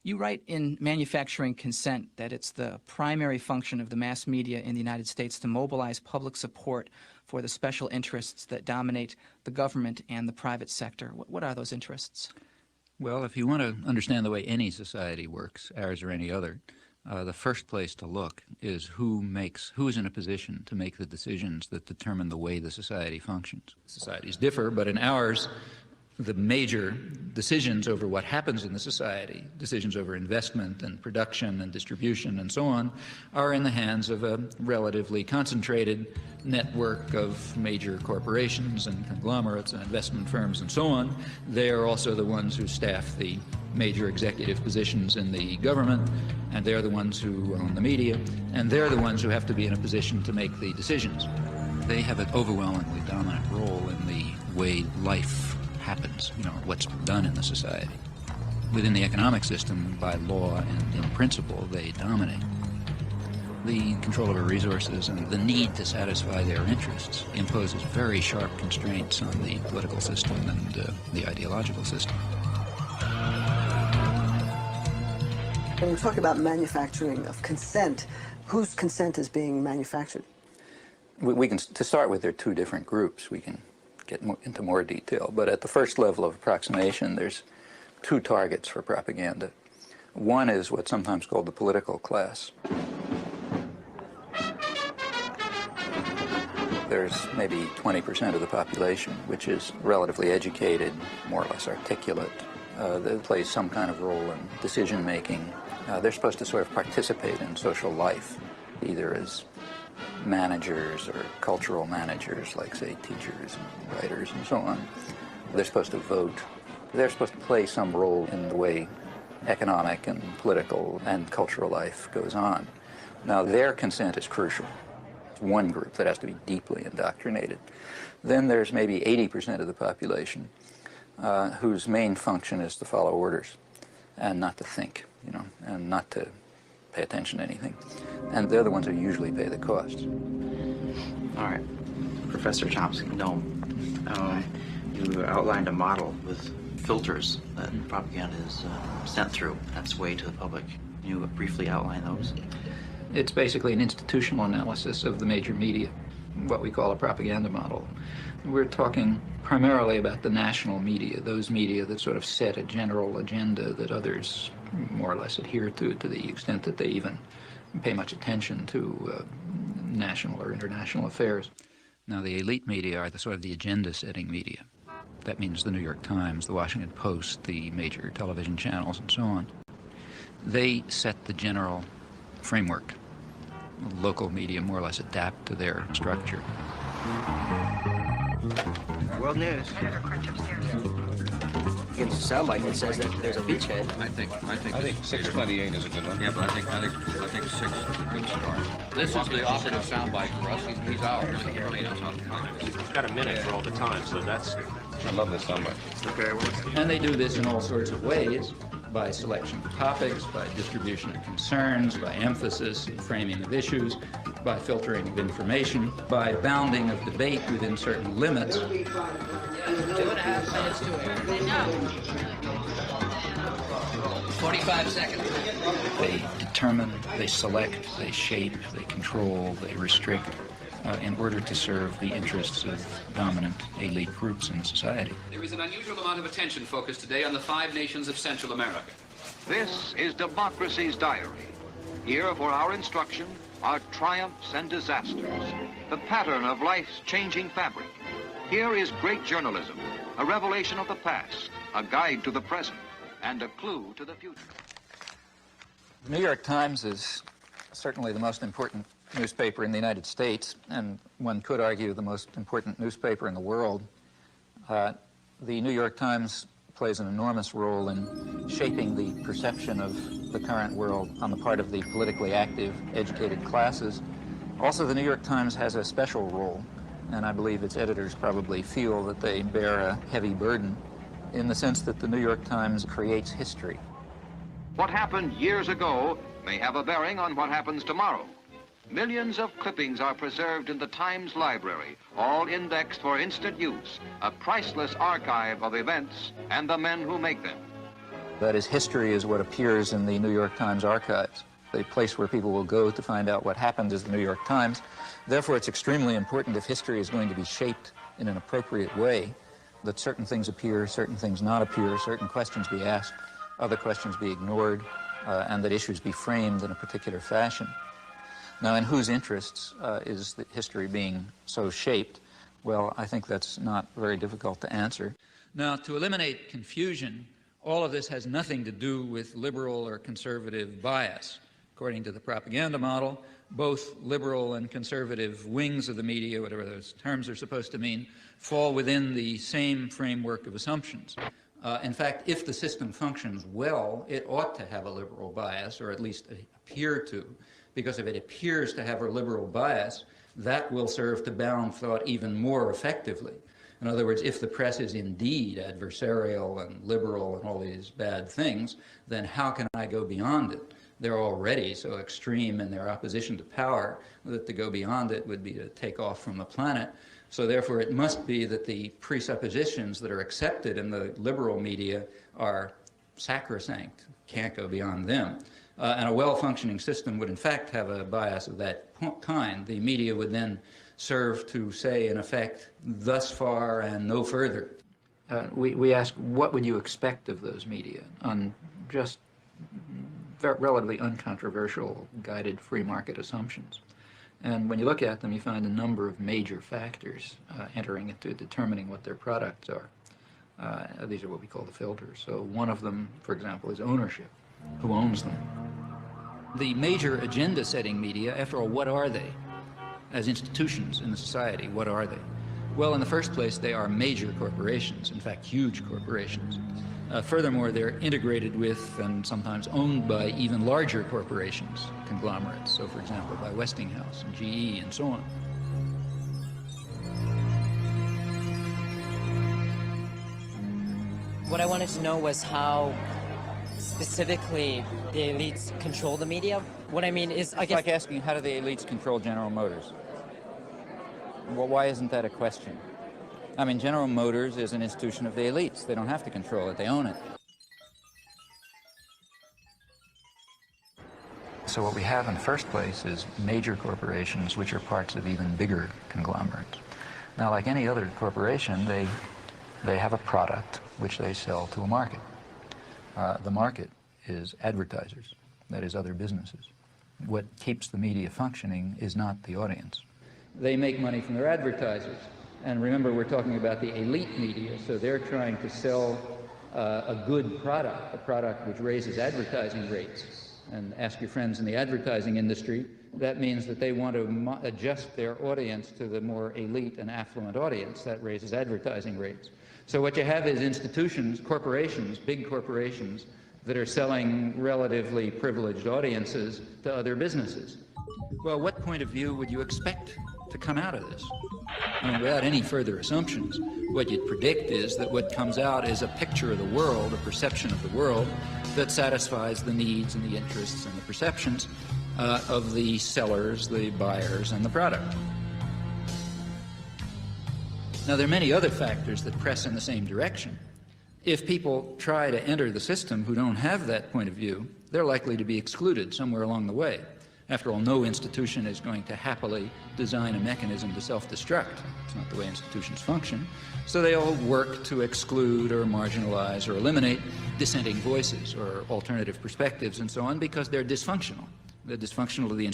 You write in Manufacturing Consent that it's the primary function of the mass media in the United States to mobilize public support for the special interests that dominate the government and the private sector. What are those interests? Well, if you want to understand the way any society works, ours or any other, the first place to look is who is in a position to make the decisions that determine the way the society functions. Societies differ, but in ours, the major decisions over what happens in the society, decisions over investment and production and distribution and so on, are in the hands of a relatively concentrated network of major corporations and conglomerates and investment firms and so on. They are also the ones who staff the major executive positions in the government, and they're the ones who own the media, and they're the ones who have to be in a position to make the decisions. They have an overwhelmingly dominant role in the way life happens, what's done in the society. Within the economic system, by law and in principle, they dominate. The control over resources and the need to satisfy their interests imposes very sharp constraints on the political system and the ideological system. When we talk about manufacturing of consent, whose consent is being manufactured? We can, to start with, there are two different groups. We can get into more detail, but at the first level of approximation, there's two targets for propaganda. One is what's sometimes called the political class. There's maybe 20% of the population which is relatively educated, more or less articulate. They play some kind of role in decision-making. They're supposed to sort of participate in social life, either as managers or cultural managers, like, say, teachers and writers and so on. They're supposed to vote. They're supposed to play some role in the way economic and political and cultural life goes on. Now, their consent is crucial. It's one group that has to be deeply indoctrinated. Then there's maybe 80% of the population whose main function is to follow orders and not to think, and not to pay attention to anything. And they're the ones who usually pay the costs. All right. Professor Chomsky, Noam, you outlined a model with filters that propaganda is sent through on its way to the public. Can you briefly outline those? It's basically an institutional analysis of the major media, what we call a propaganda model. We're talking primarily about the national media, those media that sort of set a general agenda that others more or less adhere to the extent that they even pay much attention to national or international affairs. Now, the elite media are the sort of the agenda-setting media. That means the New York Times, the Washington Post, the major television channels, and so on. They set the general framework. Local media more or less adapt to their structure. World News. Begins to sound like it says that there's a beachhead. I think 628 is a good one. Yeah, but I think 6 is a good start. This is the operative soundbite for us. He's ours. He's got a minute for all the time, so that's... I love this soundbite. And they do this in all sorts of ways, by selection of topics, by distribution of concerns, by emphasis and framing of issues, by filtering of information, by bounding of debate within certain limits. 2.5 minutes to air. 45 seconds. They determine, they select, they shape, they control, they restrict in order to serve the interests of dominant elite groups in society. There is an unusual amount of attention focused today on the 5 nations of Central America. This is Democracy's Diary. Here for our instruction are triumphs and disasters, the pattern of life's changing fabric. Here is great journalism, a revelation of the past, a guide to the present, and a clue to the future. The New York Times is certainly the most important newspaper in the United States, and one could argue the most important newspaper in the world. The New York Times plays an enormous role in shaping the perception of the current world on the part of the politically active, educated classes. Also, the New York Times has a special role, and I believe its editors probably feel that they bear a heavy burden, in the sense that the New York Times creates history. What happened years ago may have a bearing on what happens tomorrow. Millions of clippings are preserved in the Times library, all indexed for instant use, a priceless archive of events and the men who make them. That is, history is what appears in the New York Times archives, the place where people will go to find out what happened is the New York Times. Therefore, it's extremely important, if history is going to be shaped in an appropriate way, that certain things appear, certain things not appear, certain questions be asked, other questions be ignored, and that issues be framed in a particular fashion. Now, in whose interests is the history being so shaped? Well, I think that's not very difficult to answer. Now, to eliminate confusion, all of this has nothing to do with liberal or conservative bias. According to the propaganda model, both liberal and conservative wings of the media, whatever those terms are supposed to mean, fall within the same framework of assumptions. In fact, if the system functions well, it ought to have a liberal bias, or at least appear to, because if it appears to have a liberal bias, that will serve to bound thought even more effectively. In other words, if the press is indeed adversarial and liberal and all these bad things, then how can I go beyond it? They're already so extreme in their opposition to power that to go beyond it would be to take off from the planet. So therefore, it must be that the presuppositions that are accepted in the liberal media are sacrosanct, can't go beyond them. And a well-functioning system would in fact have a bias of that kind. The media would then serve to say, in effect, thus far and no further. We ask, what would you expect of those media on just relatively uncontroversial, guided free market assumptions? And when you look at them, you find a number of major factors entering into determining what their products are. These are what we call the filters. So one of them, for example, is ownership. Who owns them? The major agenda-setting media, after all, what are they? As institutions in the society, what are they? Well, in the first place, they are major corporations, in fact, huge corporations. Furthermore, they're integrated with and sometimes owned by even larger corporations, conglomerates, so for example, by Westinghouse and GE and so on. What I wanted to know was how specifically the elites control the media. What I mean is, I guess... It's like asking, how do the elites control General Motors? Well, why isn't that a question? I mean, General Motors is an institution of the elites. They don't have to control it. They own it. So what we have in the first place is major corporations which are parts of even bigger conglomerates. Now, like any other corporation, they have a product which they sell to a market. The market is advertisers, that is, other businesses. What keeps the media functioning is not the audience. They make money from their advertisers. And remember, we're talking about the elite media, so they're trying to sell a good product, a product which raises advertising rates. And ask your friends in the advertising industry, that means that they want to adjust their audience to the more elite and affluent audience. That raises advertising rates. So what you have is institutions, corporations, big corporations, that are selling relatively privileged audiences to other businesses. Well, what point of view would you expect to come out of this? I mean, without any further assumptions, what you'd predict is that what comes out is a picture of the world, a perception of the world, that satisfies the needs and the interests and the perceptions of the sellers, the buyers, and the product. Now, there are many other factors that press in the same direction. If people try to enter the system who don't have that point of view, they're likely to be excluded somewhere along the way. After all, no institution is going to happily design a mechanism to self-destruct. It's not the way institutions function. So they all work to exclude or marginalize or eliminate dissenting voices or alternative perspectives and so on because they're dysfunctional. They're dysfunctional to the